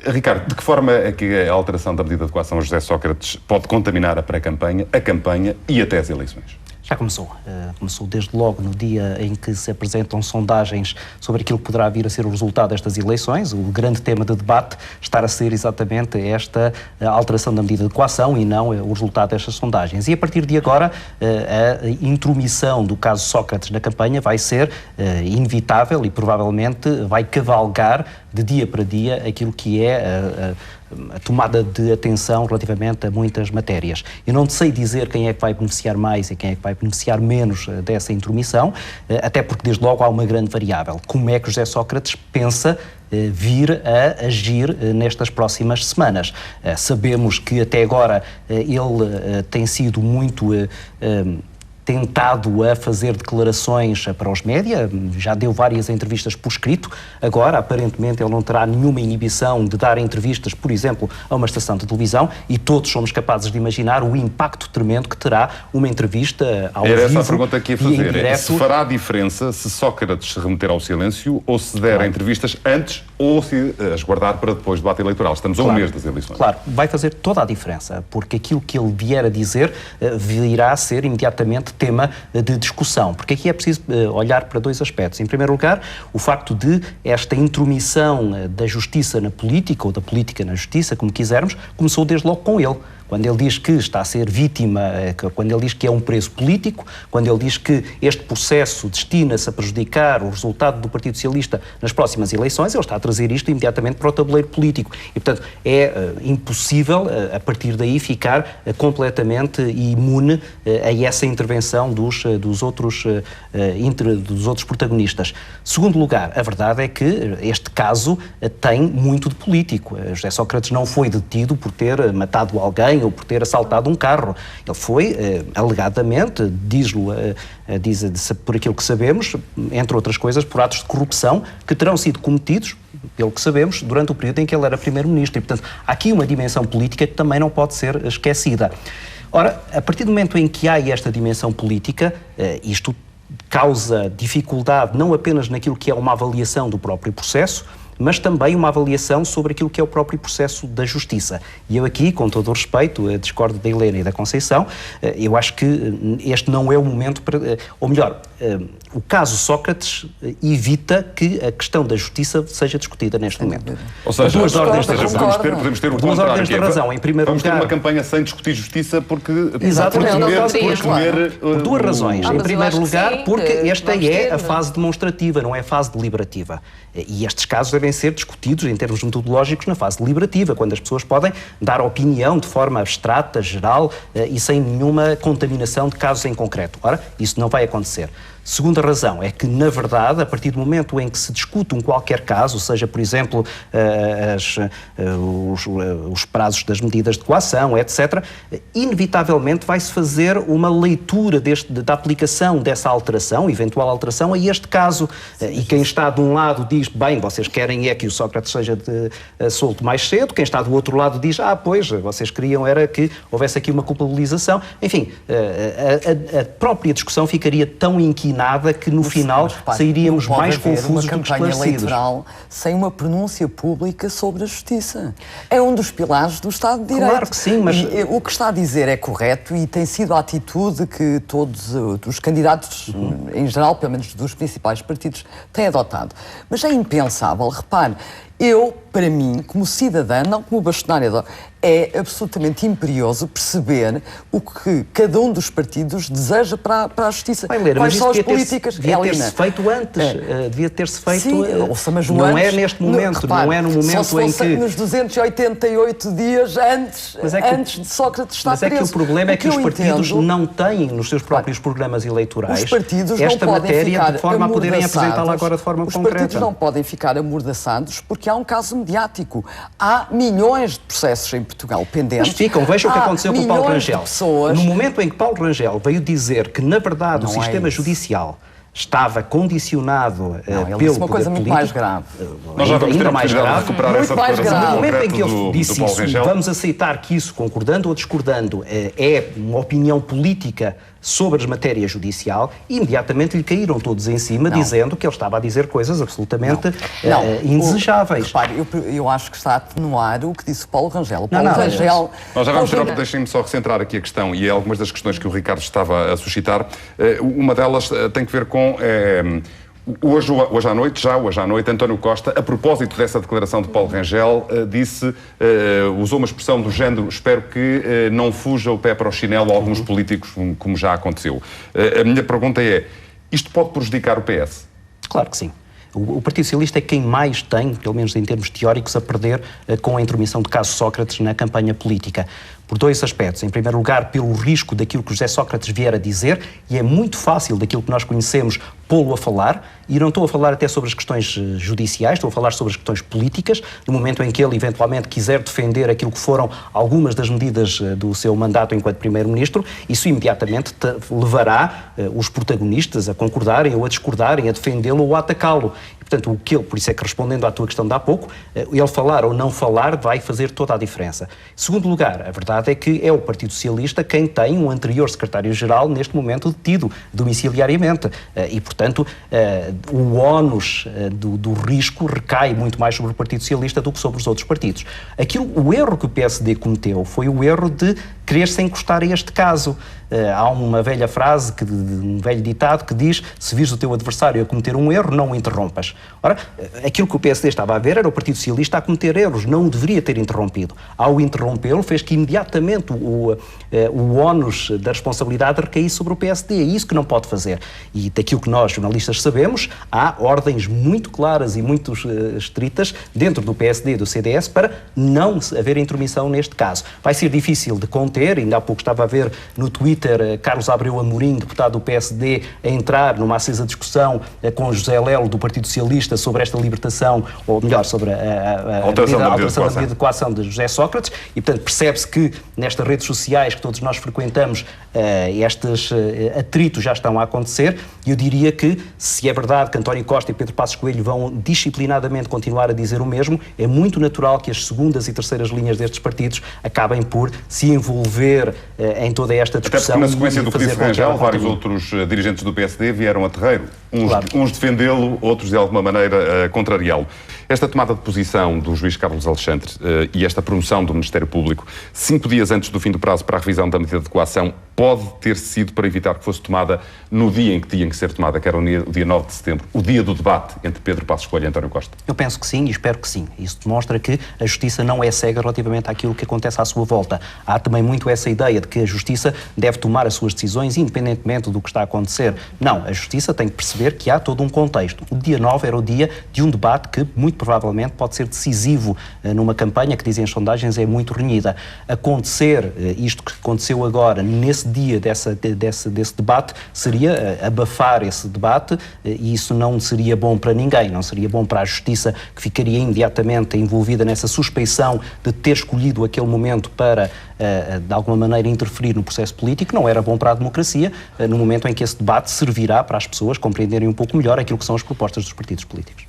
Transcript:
Ricardo, de que forma é que a alteração da medida de coação a José Sócrates pode contaminar a pré-campanha, a campanha e até as eleições? Já começou. Começou desde logo no dia em que se apresentam sondagens sobre aquilo que poderá vir a ser o resultado destas eleições. O grande tema de debate estará a ser exatamente esta alteração da medida de coação e não o resultado destas sondagens. E a partir de agora, a intromissão do caso Sócrates na campanha vai ser inevitável e provavelmente vai cavalgar de dia para dia aquilo que é a tomada de atenção relativamente a muitas matérias. Eu não sei dizer quem é que vai beneficiar mais e quem é que vai beneficiar menos dessa intromissão, até porque desde logo há uma grande variável. Como é que José Sócrates pensa vir a agir nestas próximas semanas? Sabemos que até agora ele tem sido muito tentado a fazer declarações para os média, já deu várias entrevistas por escrito, agora aparentemente ele não terá nenhuma inibição de dar entrevistas, por exemplo, a uma estação de televisão, e todos somos capazes de imaginar o impacto tremendo que terá uma entrevista ao vivo. Era essa a pergunta que ia fazer, se fará a diferença se Sócrates se remeter ao silêncio ou se der entrevistas antes ou se as guardar para depois do debate eleitoral. Estamos a um mês das eleições. Claro, vai fazer toda a diferença, porque aquilo que ele vier a dizer virá a ser imediatamente tema de discussão, porque aqui é preciso olhar para dois aspectos. Em primeiro lugar, o facto de esta intromissão da justiça na política, ou da política na justiça, como quisermos, começou desde logo com ele. Quando ele diz que está a ser vítima, quando ele diz que é um preso político, quando ele diz que este processo destina-se a prejudicar o resultado do Partido Socialista nas próximas eleições, ele está a trazer isto imediatamente para o tabuleiro político. E, portanto, é impossível, a partir daí, ficar completamente imune a essa intervenção dos outros protagonistas. Segundo lugar, a verdade é que este caso tem muito de político. José Sócrates não foi detido por ter matado alguém ou por ter assaltado um carro. Ele foi, alegadamente, diz por aquilo que sabemos, entre outras coisas, por atos de corrupção que terão sido cometidos, pelo que sabemos, durante o período em que ele era primeiro-ministro. E, portanto, há aqui uma dimensão política que também não pode ser esquecida. Ora, a partir do momento em que há esta dimensão política, isto causa dificuldade não apenas naquilo que é uma avaliação do próprio processo, mas também uma avaliação sobre aquilo que é o próprio processo da justiça. E eu aqui, com todo o respeito, discordo da Helena e da Conceição, eu acho que este não é o momento para... Ou melhor, o caso Sócrates evita que a questão da justiça seja discutida neste momento. Ou seja, podemos ter o duas ordens de razão. Em primeiro vamos lugar, ter uma campanha sem discutir justiça porque... Por duas razões. Em primeiro lugar, porque esta é a fase demonstrativa, não é a fase deliberativa. E estes casos devem ser discutidos em termos metodológicos na fase deliberativa, quando as pessoas podem dar opinião de forma abstrata, geral e sem nenhuma contaminação de casos em concreto. Ora, isso não vai acontecer. Segunda razão é que, na verdade, a partir do momento em que se discute um qualquer caso, seja, por exemplo, os prazos das medidas de coação, etc., inevitavelmente vai-se fazer uma leitura da aplicação dessa alteração, eventual alteração, a este caso. E quem está de um lado diz, bem, vocês querem é que o Sócrates seja solto mais cedo, quem está do outro lado diz, pois, vocês queriam era que houvesse aqui uma culpabilização. Enfim, a própria discussão ficaria tão inquinada que no final sairíamos mais confusos do que esclarecidos. Uma campanha eleitoral sem uma pronúncia pública sobre a justiça. É um dos pilares do Estado de Direito. Claro que sim, mas... E o que está a dizer é correto e tem sido a atitude que todos os candidatos, em geral, pelo menos dos principais partidos, têm adotado. Mas é impensável, repare, para mim, como cidadã, não como bastonária, é absolutamente imperioso perceber o que cada um dos partidos deseja para a justiça. Quais são as políticas? Devia ter-se feito antes. Devia ter-se feito... Sim, mas não antes, é neste momento. Não é no momento em que... nos 288 dias antes de Sócrates estar preso. Mas é que o problema é que os partidos não têm nos seus próprios programas eleitorais esta matéria de forma a poderem apresentá-la agora de forma concreta. Os partidos não podem ficar amordaçados porque há um caso mediático. Há milhões de processos em Portugal pendentes. Mas ficam, vejam o que aconteceu com o Paulo Rangel. No momento em que Paulo Rangel veio dizer que, na verdade, o sistema judicial estava condicionado pelo disse uma coisa muito mais grave. Nós já vamos ainda mais grave. Recuperar muito essa mais grave. No momento em que ele disse isso, vamos aceitar que isso, concordando ou discordando, é uma opinião política sobre a matéria judicial e imediatamente lhe caíram todos em cima, dizendo que ele estava a dizer coisas absolutamente indesejáveis. Repare, eu acho que está a atenuar o que disse o Paulo Rangel. O Paulo Rangel... Nós já vamos ter, deixem-me só recentrar aqui a questão e algumas das questões que o Ricardo estava a suscitar. Uma delas tem que ver com... Hoje à noite, António Costa, a propósito dessa declaração de Paulo Rangel, usou uma expressão do género: espero que não fuja o pé para o chinelo a alguns políticos, como já aconteceu. A minha pergunta é, isto pode prejudicar o PS? Claro que sim. O Partido Socialista é quem mais tem, pelo menos em termos teóricos, a perder com a intromissão de caso Sócrates na campanha política. Por dois aspectos. Em primeiro lugar, pelo risco daquilo que José Sócrates vier a dizer, e é muito fácil daquilo que nós conhecemos pô-lo a falar, e não estou a falar até sobre as questões judiciais, estou a falar sobre as questões políticas, no momento em que ele eventualmente quiser defender aquilo que foram algumas das medidas do seu mandato enquanto Primeiro-Ministro, isso imediatamente levará os protagonistas a concordarem ou a discordarem, a defendê-lo ou a atacá-lo. E, portanto, por isso é que, respondendo à tua questão de há pouco, ele falar ou não falar vai fazer toda a diferença. Em segundo lugar, a verdade é que é o Partido Socialista quem tem um anterior secretário-geral neste momento detido domiciliariamente e, portanto, o ónus do risco recai muito mais sobre o Partido Socialista do que sobre os outros partidos. O erro que o PSD cometeu foi o erro de querer-se encostar a este caso. Há uma velha frase, um velho ditado que diz: se vires o teu adversário a cometer um erro, não o interrompas. Ora, aquilo que o PSD estava a ver era o Partido Socialista a cometer erros, não o deveria ter interrompido. Ao interrompê-lo, fez que imediatamente o ónus da responsabilidade recaísse sobre o PSD. É isso que não pode fazer. E daquilo que nós, jornalistas, sabemos, há ordens muito claras e muito estritas dentro do PSD e do CDS para não haver intromissão neste caso. Vai ser difícil de conter, ainda há pouco estava a ver no Twitter Carlos Abreu Amorim, deputado do PSD, a entrar numa acesa discussão com José Lelo, do Partido Socialista, sobre esta libertação, ou melhor, sobre a alteração da medida de coação de José Sócrates, e portanto percebe-se que nestas redes sociais que todos nós frequentamos, estes atritos já estão a acontecer, e eu diria que, se é verdade que António Costa e Pedro Passos Coelho vão disciplinadamente continuar a dizer o mesmo, é muito natural que as segundas e terceiras linhas destes partidos acabem por se envolver em toda esta discussão. Até porque, na sequência do que disse Rangel, vários outros dirigentes do PSD vieram a terreiro. Uns defendê-lo, outros, de alguma maneira, contrariá-lo. Esta tomada de posição do juiz Carlos Alexandre e esta promoção do Ministério Público, 5 dias antes do fim do prazo para a revisão da medida de coação, pode ter sido para evitar que fosse tomada no dia em que tinha que ser tomada, que era o dia 9 de setembro, o dia do debate entre Pedro Passos Coelho e António Costa? Eu penso que sim e espero que sim. Isso demonstra que a Justiça não é cega relativamente àquilo que acontece à sua volta. Há também muito essa ideia de que a Justiça deve tomar as suas decisões independentemente do que está a acontecer. Não, a Justiça tem que perceber que há todo um contexto. O dia 9 era o dia de um debate que, muito provavelmente, pode ser decisivo numa campanha que, dizem as sondagens, é muito renhida. Acontecer isto que aconteceu agora, nesse dia desse debate, seria abafar esse debate e isso não seria bom para ninguém, não seria bom para a Justiça, que ficaria imediatamente envolvida nessa suspeição de ter escolhido aquele momento para, de alguma maneira, interferir no processo político. Não era bom para a democracia, no momento em que esse debate servirá para as pessoas compreenderem um pouco melhor aquilo que são as propostas dos partidos políticos.